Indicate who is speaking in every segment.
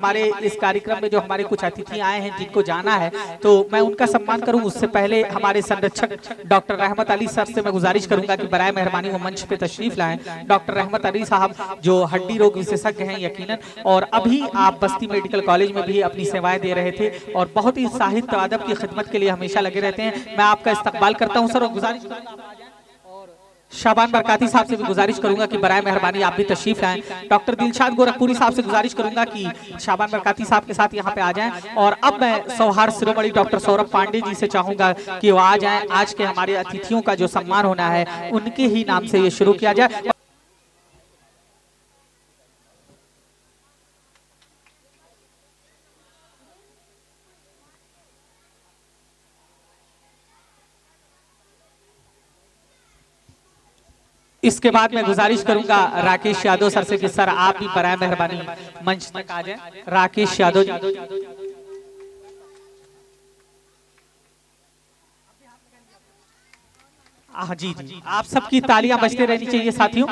Speaker 1: हमारे इस कार्यक्रम में जो हमारे कुछ अतिथि आए हैं जिनको जाना है तो मैं उनका सम्मान करूं, उससे पहले हमारे संरक्षक डॉक्टर रहमत अली सर से मैं गुजारिश करूंगा कि बराए मेहरबानी वो मंच पे तशरीफ लाएं। डॉक्टर रहमत अली साहब जो हड्डी रोग विशेषज्ञ हैं यकीनन, और अभी आप बस्ती मेडिकल कॉलेज में भी अपनी सेवाएं दे रहे थे और बहुत ही साहित्य अदब की खिदमत के लिए हमेशा लगे रहते हैं। मैं आपका इस्तकबाल करता हूँ सर, और गुजारिश शाबान बरकाती साहब से भी गुजारिश करूंगा कि बराए मेहरबानी आप भी तशरीफ लाएं। डॉक्टर दिलशाद गोरखपुरी साहब से गुजारिश करूंगा कि शाबान बरकाती साहब के साथ यहां पे आ जाएं। और अब मैं सौहार्द शिरोमणि डॉक्टर सौरभ पांडे जी से चाहूंगा कि वो आ जाएं। आज के हमारे अतिथियों का जो सम्मान होना है उनके ही नाम से ये शुरू किया जाए। इसके बाद मैं गुजारिश करूंगा राकेश यादव सर से कि सर आप भी बराए मेहरबानी मंच तक आ जाएं। राकेश यादव जी। हाँ जी जी, आप सबकी तालियां बजते रहनी चाहिए साथियों।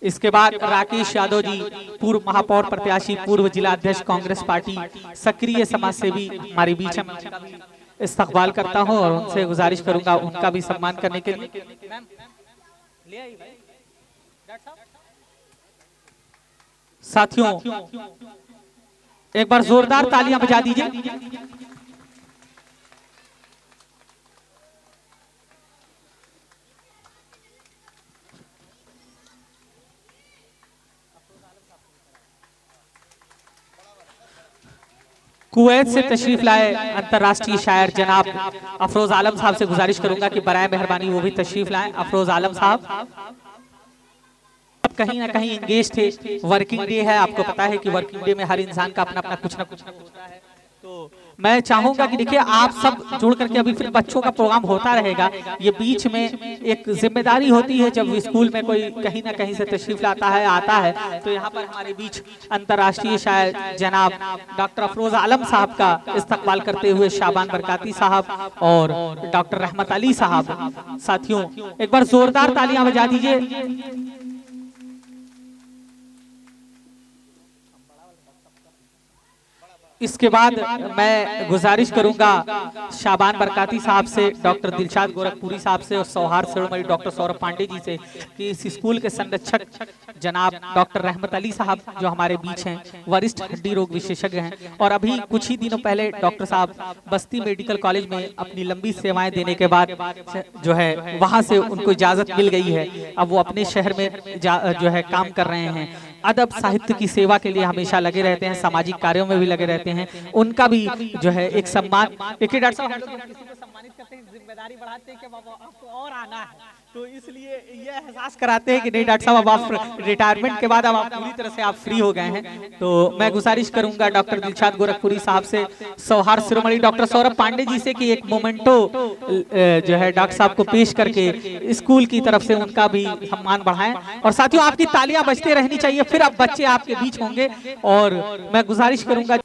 Speaker 1: इसके बाद राकेश यादव जी, पूर्व महापौर प्रत्याशी, पूर्व जिला अध्यक्ष कांग्रेस पार्टी, सक्रिय समाज सेवी हमारे बीच में इस्तकबाल करता हूं और उनसे गुजारिश करूंगा उनका भी सम्मान करने के लिए। साथियों एक बार जोरदार तालियां बजा दीजिए। कुवैत से तशरीफ लाए अंतर्राष्ट्रीय शायर जनाब अफरोज आलम साहब से गुजारिश करूंगा कि बराए मेहरबानी वो भी तशरीफ लाएं। अफरोज आलम साहब कहीं ना कहीं इंगेज थे, वर्किंग डे है, आपको पता है कि वर्किंग डे में हर इंसान का अपना अपना कुछ ना कुछ होता है। तो मैं चाहूंगा कि देखिए आप सब जुड़ करके, अभी फिर बच्चों का प्रोग्राम होता रहेगा, ये बीच में एक जिम्मेदारी होती है जब स्कूल में कोई कहीं ना कहीं से तशरीफ लाता है आता है, तो यहाँ पर हमारे बीच अंतर्राष्ट्रीय शायर जनाब डॉक्टर अफरोज आलम साहब का इस्तकबाल करते हुए शाबान बरकाती साहब और डॉक्टर रहमत अली साहब। साथियों एक बार जोरदार तालियां बजा दीजिए। इसके बाद मैं गुजारिश करूंगा शाबान बरकाती साहब से, डॉक्टर दिलशाद गोरखपुरी साहब से और सौहार्द शिरोमणि डॉक्टर सौरभ पांडे जी से कि इस स्कूल के संरक्षक जनाब डॉक्टर रहमत अली साहब जो हमारे बीच हैं, वरिष्ठ हड्डी रोग विशेषज्ञ हैं और अभी कुछ ही दिनों पहले डॉक्टर साहब बस्ती मेडिकल कॉलेज में अपनी लंबी सेवाएं देने के बाद जो है वहां से उनको इजाजत मिल गई है, अब वो अपने शहर में जो है काम कर रहे हैं। अदब साहित्य की सेवा के लिए हमेशा लगे रहते हैं, सामाजिक कार्यों में भी लगे रहते हैं। उनका भी जो है एक सम्मान, देखिए डॉक्टर साहब किसी को सम्मानित करते हैं, जिम्मेदारी बढ़ाते हैं कि आपको और आना है, तो इसलिए ये एहसास कराते हैं कि नहीं डॉक्टर साहब अब आप रिटायरमेंट के बाद अब आप पूरी तरह से आप फ्री हो गए हैं। तो मैं गुजारिश करूंगा डॉक्टर दिलशाद गोरखपुरी साहब से, सौहार्द शिरोमणि डॉक्टर सौरभ पांडे जी से कि एक मोमेंटो जो है डॉक्टर साहब को पेश करके स्कूल की तरफ से उनका भी सम्मान बढ़ाएं। और साथियों आपकी तालियां बजते रहनी चाहिए, फिर अब बच्चे आपके बीच होंगे और मैं गुजारिश करूंगा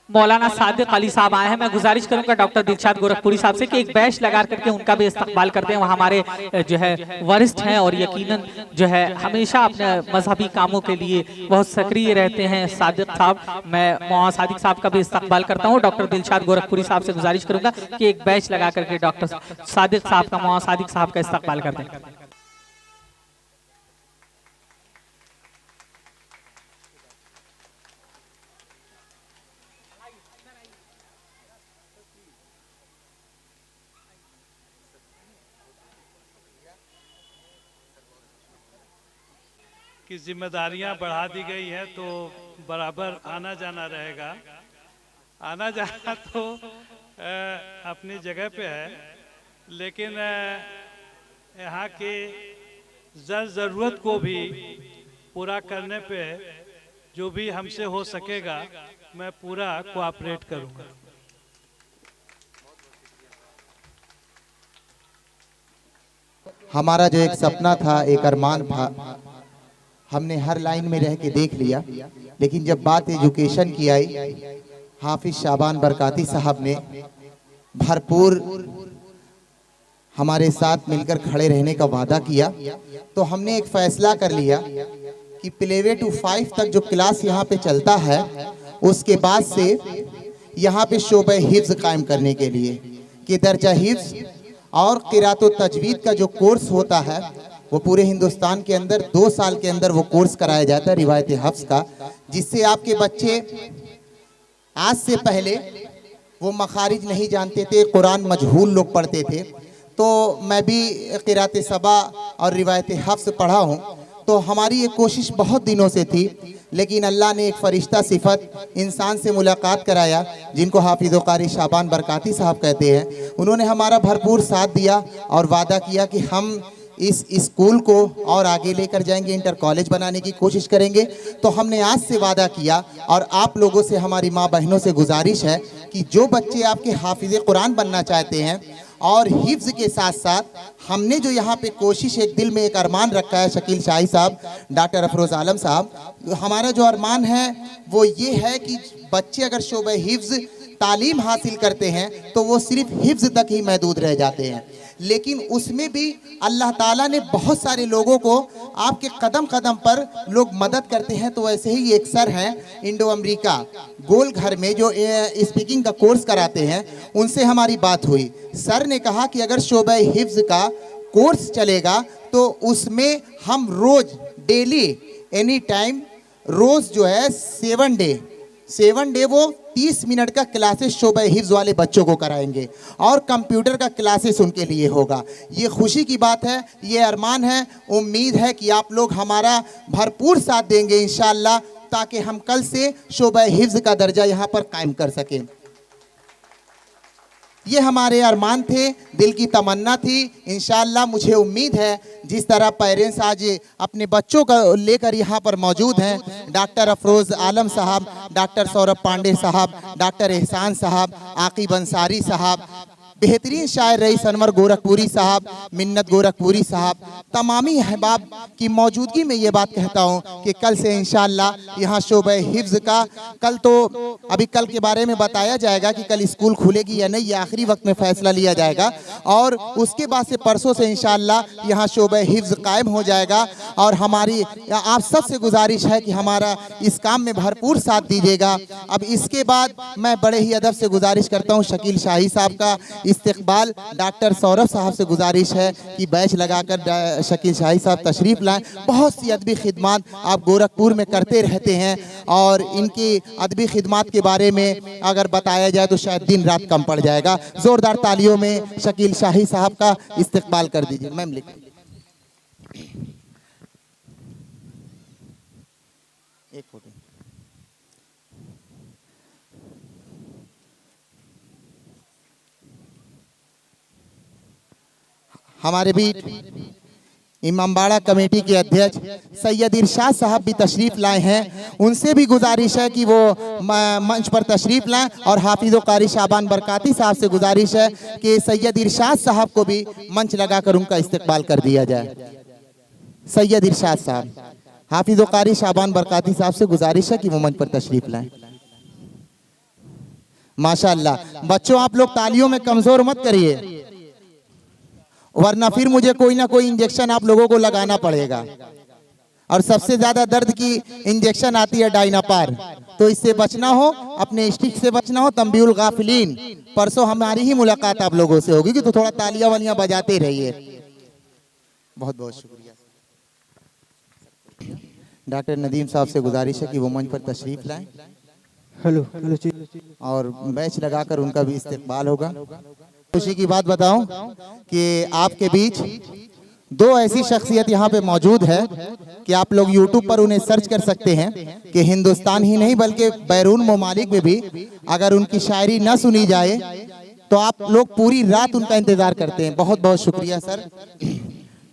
Speaker 1: मौलाना सादिक अली साहब आए हैं। मैं गुजारिश करूंगा डॉक्टर दिलशाद गोरखपुरी साहब से कि एक बैच लगा करके उनका भी इस्तकबाल करते हैं। वो हमारे जो है वरिष्ठ हैं और यकीनन जो है हमेशा अपने मजहबी कामों के लिए बहुत सक्रिय रहते हैं सादिक साहब। मैं मौलाना सादिक साहब का भी इस्तकबाल करता हूँ। डॉक्टर दिलशाद गोरखपुरी साहब से गुजारिश करूंगा कि एक बैच लगा करके डॉक्टर सादिक साहब का, मौलाना सादिक साहब का इस्तकबाल करते हैं।
Speaker 2: की जिम्मेदारियां बढ़ा दी गई है तो बराबर आना जाना रहेगा। आना जाना तो अपनी जगह पे है, लेकिन यहाँ की ज़रूरत को भी पूरा करने पे जो भी हमसे हो सकेगा मैं पूरा कोऑपरेट करूँगा।
Speaker 3: हमारा जो एक सपना था, एक अरमान था, हमने हर लाइन में रह के देख लिया, लेकिन जब बात एजुकेशन की आई, हाफिज शाबान बरकाती साहब ने भरपूर हमारे साथ मिलकर खड़े रहने का वादा किया, तो हमने एक फैसला कर लिया कि प्लेवे टू 5 तक जो क्लास यहाँ पे चलता है, उसके बाद से यहाँ पे शोबे हिफ्ज़ कायम करने के लिए कि दर्जा हिफ्ज़ और क़िरात व तजवीद का जो कोर्स होता है वो पूरे हिंदुस्तान के अंदर 2 साल के अंदर वो कोर्स कराया जाता है रिवायत हफ्ज़ का, जिससे आपके बच्चे आज से पहले वो मखारिज नहीं जानते थे, कुरान मजहूल लोग पढ़ते थे। तो मैं भी क़िरात सबा और रिवायत हफ्ज़ पढ़ा हूँ, तो हमारी ये कोशिश बहुत दिनों से थी, लेकिन अल्लाह ने एक फ़रिश्ता सिफत इंसान से मुलाकात कराया जिनको हाफिज़ व क़ारी शाबान बरकाती साहब कहते हैं। उन्होंने हमारा भरपूर साथ दिया और वादा किया कि हम इस स्कूल को और आगे लेकर जाएंगे, इंटर कॉलेज बनाने की कोशिश करेंगे। तो हमने आज से वादा किया और आप लोगों से, हमारी माँ बहनों से गुजारिश है कि जो बच्चे आपके हाफिज़ कुरान बनना चाहते हैं और हिफ्ज़ के साथ साथ हमने जो यहाँ पे कोशिश, एक दिल में एक अरमान रखा है, शकील शाही साहब, डॉक्टर अफरोज़ आलम साहब, हमारा जो अरमान है वो ये है कि बच्चे अगर शोबे हिफ्ज़ तालीम हासिल करते हैं तो वो सिर्फ हिफ्ज़ तक ही महदूद रह जाते हैं, लेकिन उसमें भी अल्लाह ताला ने बहुत सारे लोगों को आपके कदम कदम पर लोग मदद करते हैं। तो वैसे ही एक सर हैं इंडो अमेरिका गोल घर में जो स्पीकिंग का कोर्स कराते हैं, उनसे हमारी बात हुई। सर ने कहा कि अगर शोबा हिफ्ज़ का कोर्स चलेगा तो उसमें हम रोज़ डेली एनी टाइम रोज़ जो है 7 डे वो 30 मिनट का क्लासेस शोबा हिफ्ज़ वाले बच्चों को कराएंगे और कंप्यूटर का क्लासेस उनके लिए होगा। ये खुशी की बात है, ये अरमान है। उम्मीद है कि आप लोग हमारा भरपूर साथ देंगे इंशाअल्लाह, ताकि हम कल से शोबा हिफ्ज़ का दर्जा यहाँ पर कायम कर सकें। ये हमारे अरमान थे, दिल की तमन्ना थी। इंशाअल्लाह मुझे उम्मीद है जिस तरह पेरेंट्स आज अपने बच्चों का लेकर यहाँ पर मौजूद हैं, डॉक्टर अफरोज़ आलम साहब, डॉक्टर सौरभ पांडे साहब, डॉक्टर एहसान साहब, आकिब अंसारी साहब, बेहतरीन शायर रईस अनवर गोरखपुरी साहब, मिन्नत गोरखपुरी साहब, तमामी अहबाब की मौजूदगी में ये बात कहता हूँ कि कल से इंशाअल्लाह यहाँ शोबा हिफ्ज़ का, कल तो अभी कल के बारे में बताया जाएगा कि कल स्कूल खुलेगी या नहीं, ये आखिरी वक्त में फ़ैसला लिया जाएगा, और उसके बाद से परसों से इंशाअल्लाह यहाँ शोबा हिफ्ज़ कायम हो जाएगा। और हमारी आप सबसे गुजारिश है कि हमारा इस काम में भरपूर साथ दीजिएगा। अब इसके बाद मैं बड़े ही अदब से गुजारिश करता हूँ शकील शाही साहब का इस्तिकबाल, डॉक्टर सौरभ साहब से गुजारिश है कि बैच लगाकर शकील शाही साहब तशरीफ़ लाएं। बहुत सी अदबी खिदमात आप गोरखपुर में करते रहते हैं और इनकी अदबी खिदमात के बारे में अगर बताया जाए तो शायद दिन रात कम पड़ जाएगा। ज़ोरदार तालियों में शकील शाही साहब का इस्तिकबाल कर दीजिए। मैम लिख एक फोटो। हमारे बीच इमामबाड़ा कमेटी के अध्यक्ष सैयद इरशाद साहब भी तशरीफ़ लाए हैं। उनसे भी गुजारिश है कि वो मंच पर तशरीफ़ लाएं और हाफिज़ व क़ारी शाबान बरकाती साहब से गुजारिश है कि सैयद इरशाद साहब को भी मंच लगाकर उनका इस्तकबाल कर दिया जाए। सैयद इरशाद साहब, हाफिज़ व क़ारी शाबान बरकाती साहब से गुजारिश है कि वो मंच पर तशरीफ़ लाएं। माशाअल्लाह। बच्चों आप लोग तालियों में कमज़ोर मत करिए, वरना फिर मुझे कोई ना कोई इंजेक्शन आप लोगों को लगाना पड़ेगा। और सबसे ज्यादा दर्द की इंजेक्शन आती है डायनापार, तो इससे बचना हो, अपने स्टिक से बचना हो, तंबीउल गाफिलीन। परसों हमारी ही मुलाकात आप लोगों से होगी, तो थोड़ा तालियां वालियां बजाते रहिए। बहुत बहुत शुक्रिया। डॉक्टर नदीम साहब से गुजारिश है कि वो मंच पर तशरीफ लाएं।
Speaker 4: हेलो
Speaker 3: और बैच लगाकर उनका भी इस्तकबाल होगा। खुशी की बात बताऊं कि आपके बीच 2 ऐसी शख्सियत यहाँ पे मौजूद है कि आप लोग YouTube पर उन्हें सर्च कर सकते हैं कि हिंदुस्तान ही नहीं बल्कि बैरून ममालिक में भी अगर उनकी शायरी न सुनी जाए तो आप लोग पूरी रात उनका इंतज़ार करते हैं। बहुत बहुत शुक्रिया सर।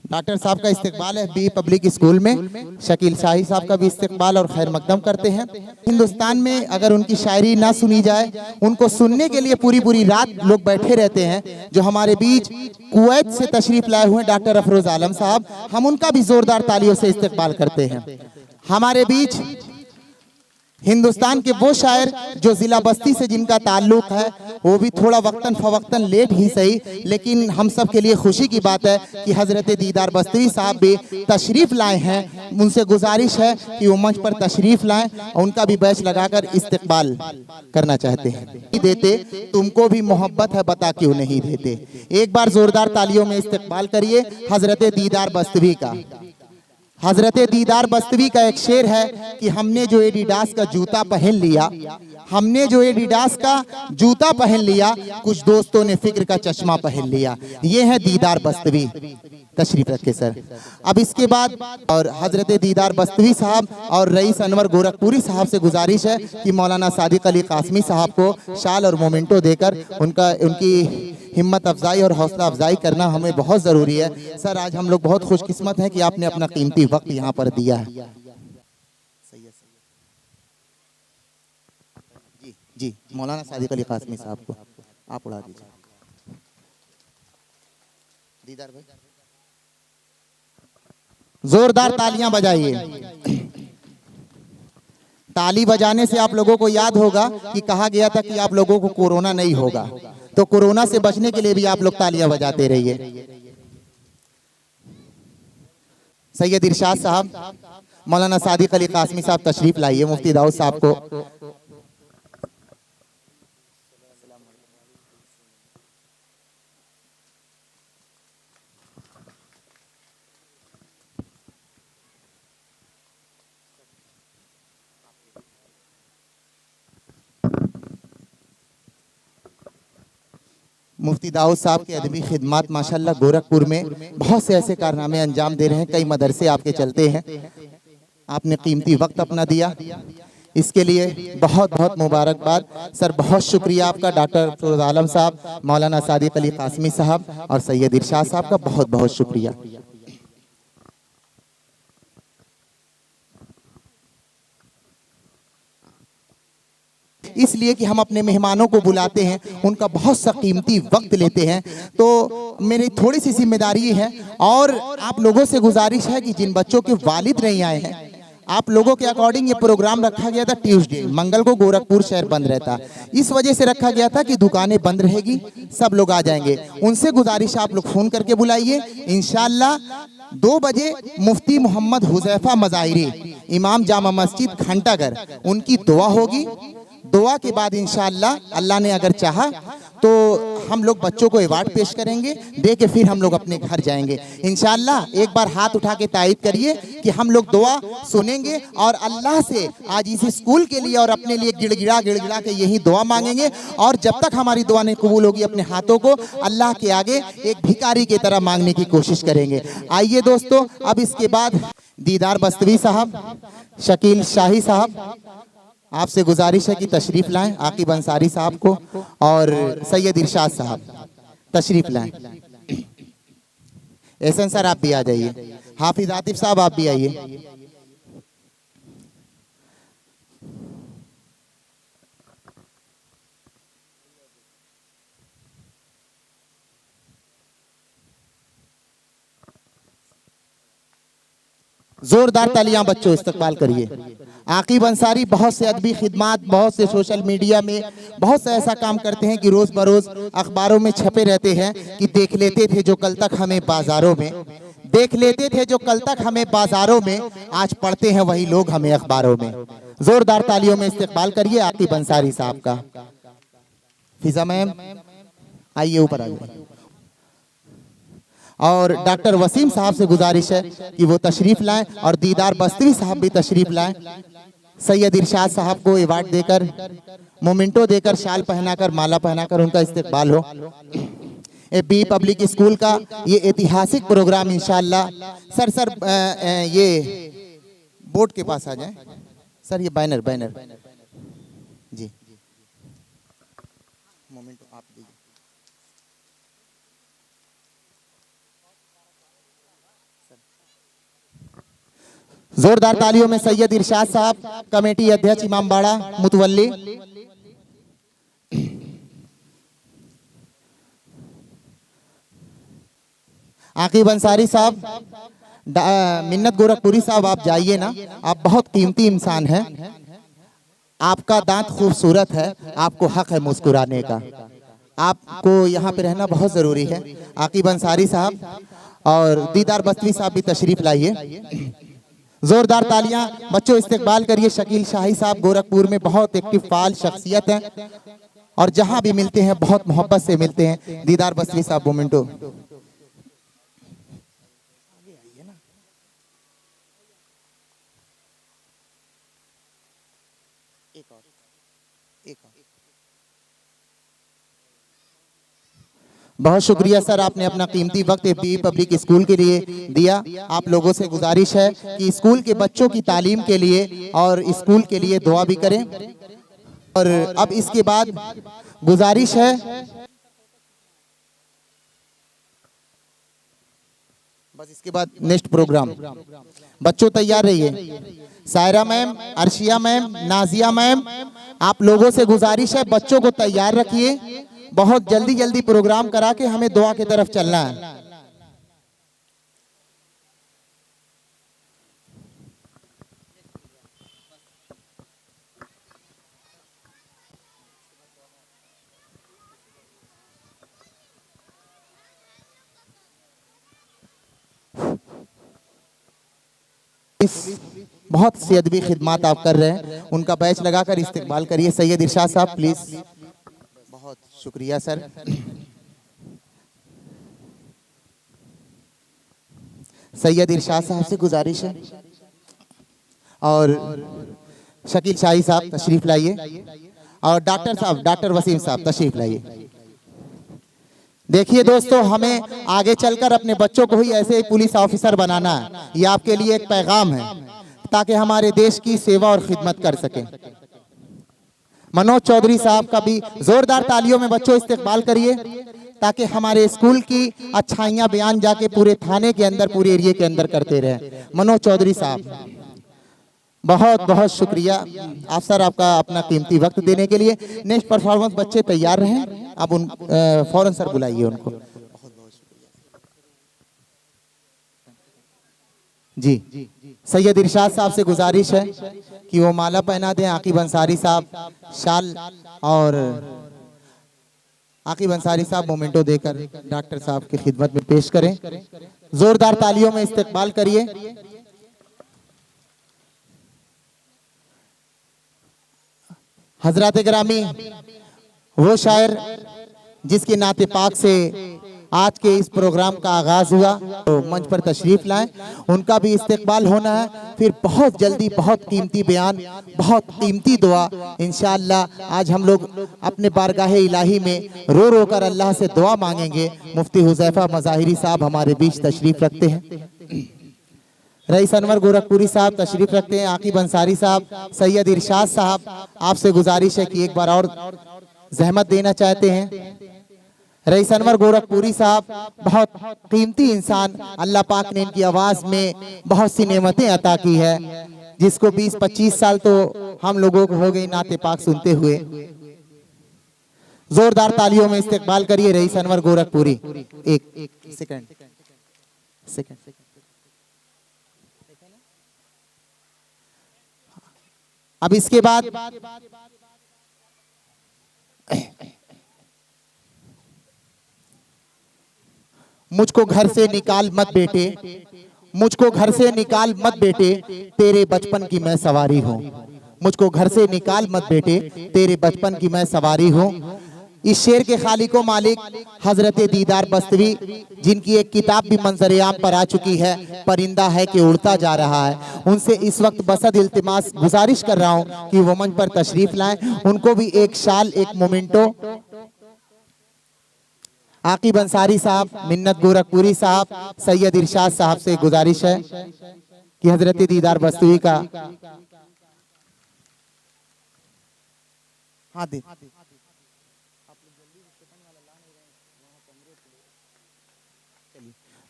Speaker 3: डॉक्टर साहब का इस्तकबाल है बी पब्लिक स्कूल में, शकील शाही साहब का भी इस्तकबाल और खैर मकदम करते हैं। हिंदुस्तान में अगर उनकी शायरी ना सुनी जाए, उनको सुनने के लिए पूरी पूरी रात लोग बैठे रहते हैं। जो हमारे बीच कुवैत से तशरीफ लाए हुए डॉक्टर अफरोज़ आलम साहब, हम उनका भी जोरदार तालियों से इस्तकबाल करते हैं। हमारे बीच हिंदुस्तान के वो शायर जो जिला बस्ती से जिनका ताल्लुक है, वो भी थोड़ा वक्तन फवक्तन लेट ही सही, लेकिन हम सब के लिए खुशी की बात है कि हजरत दीदार बस्तवी साहब भी तशरीफ लाए हैं। उनसे गुजारिश है कि वो मंच पर तशरीफ लाएं, उनका भी बैच लगाकर इस्तकबाल करना चाहते हैं। नहीं देते, तुमको भी मोहब्बत है, बता क्यों नहीं देते। एक बार जोरदार तालियों में इस्तकबाल करिए हजरत दीदार बस्तवी का। हजरत दीदार बस्तवी का एक शेर है कि हमने जो एडिडास का जूता पहन लिया, हमने जो एडिडास का जूता पहन लिया, कुछ दोस्तों ने फिक्र का चश्मा पहन लिया। ये है दीदार बस्तवी। तशरीफ रखे सर। अब इसके बाद और हजरत दीदार बस्तवी साहब और रईस अनवर गोरखपुरी साहब से गुजारिश है कि मौलाना सादिक अली कासमी साहब को शाल और मोमेंटो देकर उनकी हिम्मत अफजाई और हौसला अफजाई करना हमें बहुत ज़रूरी है। सर, आज हम लोग बहुत खुशकिस्मत हैं कि आपने अपना कीमती वक्त यहाँ पर दिया है। जी जी, मौलाना सादिक अली कासमी साहब को आप उड़ा दीजिए। दीदार भाई, जोरदार तालियां बजाइए। ताली बजाने से आप लोगों को याद होगा कि कहा गया था कि आप लोगों को कोरोना नहीं होगा, तो कोरोना से बचने के लिए भी आप लोग तालियां बजाते रहिए। सैयद इरशाद साहब, मौलाना सादिक अली कासमी साहब तशरीफ लाइए। मुफ्ती दाऊद साहब को मुफ्ती दाऊद साहब के अदबी खिदमात माशाल्लाह गोरखपुर में बहुत से ऐसे कारनामे अंजाम दे रहे हैं। कई मदरसे आपके चलते हैं। आपने कीमती वक्त अपना दिया, इसके लिए बहुत बहुत मुबारकबाद। सर, बहुत शुक्रिया आपका। डॉक्टर फिरोज आलम साहब, मौलाना सादिक अली कासमी साहब और सैयद इरशाद साहब का बहुत बहुत शुक्रिया। इसलिए कि हम अपने मेहमानों को बुलाते हैं, उनका बहुत सा कीमती वक्त लेते हैं, तो मेरी थोड़ी सी जिम्मेदारी है और आप लोगों से गुजारिश है कि जिन बच्चों के वालिद नहीं आए हैं, आप लोगों के अकॉर्डिंग ये प्रोग्राम रखा गया था ट्यूसडे, मंगल को गोरखपुर शहर बंद रहता, इस वजह से रखा गया था कि दुकानें बंद रहेगी, सब लोग आ जाएंगे। उनसे गुजारिश आप लोग फोन करके बुलाइए। इंशाल्लाह 2 बजे मुफ्ती मोहम्मद हुजैफा मज़ाहिरी, इमाम जामा मस्जिद घंटाघर, उनकी दुआ होगी। दुआ के बाद इंशाअल्लाह अल्लाह ने अगर चाहा तो हम लोग बच्चों को अवार्ड पेश करेंगे, दे के फिर हम लोग अपने घर जाएंगे इंशाअल्लाह। एक बार हाथ उठा के तायद करिए कि हम लोग दुआ सुनेंगे और अल्लाह से आज इस स्कूल के लिए और अपने लिए गिड़गिड़ा गिड़गिड़ा के यही दुआ मांगेंगे। और जब तक हमारी दुआ नहीं कबूल होगी, अपने हाथों को अल्लाह के आगे एक भिखारी की तरह मांगने की कोशिश करेंगे। आइए दोस्तों, अब इसके बाद दीदार बस्तवी साहब, शकील शाही साहब, आपसे गुजारिश है कि तशरीफ लाएं। आकिब अंसारी साहब को और सैयद इरशाद साहब तशरीफ लाएं। एहसन सर, आप भी आ जाइए। हाफिज आतिफ साहब, आप भी आइए। जोरदार तालियां बच्चों, इस्तकबाल करिए। आकिब अंसारी बहुत से अदबी खिदमात, बहुत से सोशल मीडिया में बहुत से ऐसा काम करते हैं कि रोज बरोज अखबारों में छपे रहते हैं कि देख लेते थे जो कल तक हमें बाजारों में, देख लेते थे जो कल तक हमें बाजारों में, आज पढ़ते हैं वही लोग हमें अखबारों में। जोरदार तालियों में इस्तकबाल करिए आकिब अंसारी साहब का। फिजा मैम आइए, ऊपर आ जाइए। और डॉक्टर वसीम साहब से गुजारिश है कि वो तशरीफ लाएं और दीदार बस्तवी साहब भी तशरीफ लाएं। सैयद इरशाद साहब को अवार्ड देकर, मोमेंटो देकर, शाल पहनाकर, माला पहनाकर उनका इस्तकबाल हो। बी पब्लिक स्कूल का ये ऐतिहासिक प्रोग्राम इंशाअल्लाह। सर ये बोर्ड के पास आ जाएं सर, ये बैनर जी, मोमेंटो आप दीजिए। जोरदार तालियों में सैयद इरशाद साहब, कमेटी अध्यक्ष इमामबाड़ा मुतवल्ली। आकिब अंसारी साहब, मिन्नत गोरखपुरी साहब, आप जाइए ना, आप बहुत कीमती इंसान हैं। आपका दांत खूबसूरत है, आपको हक है मुस्कुराने का। आपको यहाँ पे रहना बहुत जरूरी है। आकिब अंसारी साहब और दीदार बस्तवी साहब भी तशरीफ लाइए। जोरदार तालियां बच्चों, इस्तकबाल करिए। शकील शाही साहब गोरखपुर में बहुत एक्टिव फाल शख्सियत हैं और जहां भी मिलते हैं बहुत मोहब्बत से मिलते हैं। दीदार बस्तवी साहब मोमेंटो। बहुत शुक्रिया सर, आपने अपना कीमती वक्त एपीई पब्लिक स्कूल के लिए दिया। आप लोगों से गुजारिश है कि स्कूल के बच्चों की तालीम के लिए और स्कूल के लिए दुआ भी करें। और अब इसके बाद गुजारिश है, बस इसके बाद नेक्स्ट प्रोग्राम। बच्चों तैयार रहिए। Saira ma'am, Arshia ma'am, Nazia ma'am, आप लोगों से गुजारिश है बच्चों को तैयार रखिए। बहुत जल्दी जल्दी प्रोग्राम करा के हमें दुआ की तरफ चलना है। बहुत सी अदबी खिदमात आप कर रहे हैं, उनका बैच लगाकर इस्तकबाल करिए। सैयद इरशाद साहब प्लीज। बहुत शुक्रिया सर। सैयद इरशाद साहब से गुजारिश है और शकील शाही साहब तशरीफ लाइए और डॉक्टर साहब, डॉक्टर वसीम साहब तशरीफ लाइए। देखिए दोस्तों, हमें आगे चलकर अपने बच्चों को ही ऐसे पुलिस ऑफिसर बनाना है। ये आपके लिए एक पैगाम है ताकि हमारे देश की सेवा और खिदमत कर सके। मनोज चौधरी साहब का भी जोरदार तालियों में बच्चों इस्तकबाल करिए ताकि हमारे स्कूल की अच्छाइयां बयान जाके पूरे थाने के अंदर, पूरे एरिया के अंदर करते रहे। मनोज चौधरी साहब बहुत बहुत शुक्रिया आप सर, आपका अपना कीमती वक्त देने के लिए। नेक्स्ट परफॉर्मेंस बच्चे तैयार रहें, आप उन फौरन सर बुलाइए उनको। जी, सैयद इरशाद साहब से गुजारिश है कि वो माला पहना दें। आकिब अंसारी साहब शाल और आकिब अंसारी साहब मोमेंटो देकर डॉक्टर साहब की खिदमत में पेश करें। जोरदार तालियों में इस्तकबाल करिए। हजरात ग्रामी, वो शायर जिसके नाते पाक से आज के इस प्रोग्राम का आगाज हुआ, तो मंच पर तशरीफ लाएं, उनका भी इस्तकबाल होना है। फिर बहुत जल्दी बहुत कीमती बयान, बहुत कीमती दुआ इंशाअल्लाह आज हम लोग अपने बारगाह इलाही में रो रो कर अल्लाह से दुआ मांगेंगे। मुफ्ती हुज़ैफा मज़ाहिरी साहब हमारे बीच तशरीफ रखते हैं। रईस अनवर गोरखपुरी साहब तशरीफ रखते हैं। आकिब अंसारी साहब, सैयद इरशाद साहब, आपसे गुजारिश है कि एक बार और जहमत देना चाहते हैं। रईस अनवर गोरखपुरी साहब बहुत कीमती इंसान, अल्लाह पाक ने इनकी आवाज में बहुत सी नेमतें अता की है, जिसको 20-25 साल तो हम लोगों को हो गई नाते पाक सुनते हुए। जोरदार तालियों में इस्तकबाल करिए रईस अनवर गोरखपुरी। एक सेकंड। अब इसके बाद मुझको घर से निकाल मत बेटे, मुझको घर से निकाल मत बेटे, तेरे बचपन की मैं सवारी हूँ। मुझको घर से निकाल मत बेटे, तेरे बचपन की मैं सवारी हूँ। इस शेर के खालिको मालिक हजरत दीदार बस्तवी, जिनकी एक किताब भी मंजर-ए-आम पर आ चुकी है, परिंदा है कि उड़ता जा रहा है, उनसे इस वक्त बसद इल्तिमास गुजारिश कर रहा हूँ कि वो मंच पर तशरीफ लाएं। उनको भी एक शाल, एक मोमेंटो। आकिब अंसारी साहब, मिन्नत गोरखपुरी साहब, सैयद इरशाद साहब से गुजारिश है कि हजरत दीदार बस्तवी का हाँ दे।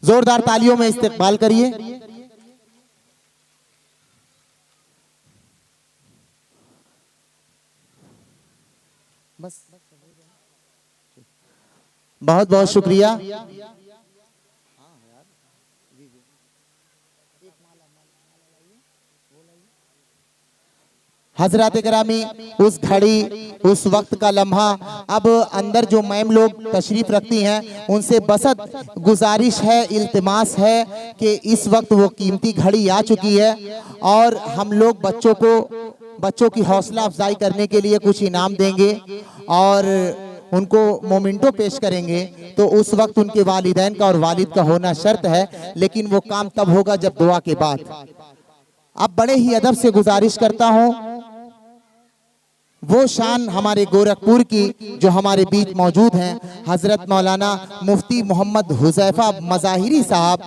Speaker 3: जोरदार तालियों में इस्तकबाल करिए। बस बहुत बहुत शुक्रिया। हजरत ग्रामी उस घड़ी, उस वक्त का लम्हा, अब अंदर जो मैम लोग तशरीफ रखती हैं उनसे बसत गुजारिश है, इल्तिमास है कि इस वक्त वो कीमती घड़ी आ चुकी है और हम लोग बच्चों की हौसला अफजाई करने के लिए कुछ इनाम देंगे और उनको मोमेंटो पेश करेंगे। तो उस वक्त उनके वालिदैन का और वालिद का होना शर्त है, लेकिन वो काम तब होगा जब दुआ के बाद। अब बड़े ही अदब से गुजारिश करता हूं, वो शान हमारे गोरखपुर की जो हमारे बीच मौजूद हैं, हजरत मौलाना मुफ्ती मोहम्मद हुज़ैफा मज़ाहिरी साहब,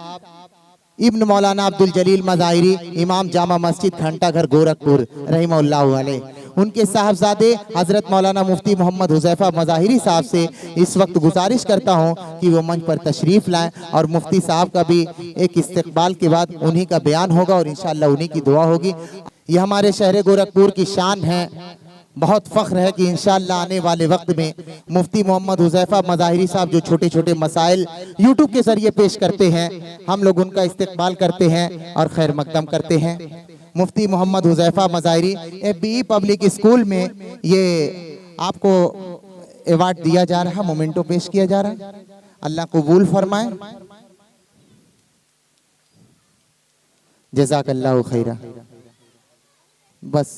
Speaker 3: इब्न मौलाना अब्दुल जलील मज़ाहिरी, इमाम जामा मस्जिद घंटा घर गोरखपुर रहमतुल्लाह अलैह, उनके साहबजादे हजरत मौलाना मुफ्ती मोहम्मद हुज़ैफा मज़ाहिरी साहब से इस वक्त गुजारिश करता हूं कि वो मंच पर तशरीफ लाएं और मुफ्ती साहब का भी एक इस्तकबाल के बाद उन्हीं का बयान होगा और इंशाअल्लाह उन्हीं की दुआ होगी। ये हमारे शहर गोरखपुर की शान है, बहुत फ़ख्र है कि इंशाअल्लाह आने वाले वक्त में मुफ्ती मोहम्मद हुज़ैफा मज़ाहिरी साहब जो छोटे छोटे मसाइल यूट्यूब के जरिए पेश करते हैं, हम लोग उनका इस्तकबाल करते हैं और खैर मकदम करते हैं। Mufti Mohammad Huzaifa Mazahiri FBE public school में ये आपको अवार्ड दिया जा रहा, मोमेंटो पेश किया जा रहा, अल्लाह कबूल फरमाए। जज़ाकल्लाहु खैरा। बस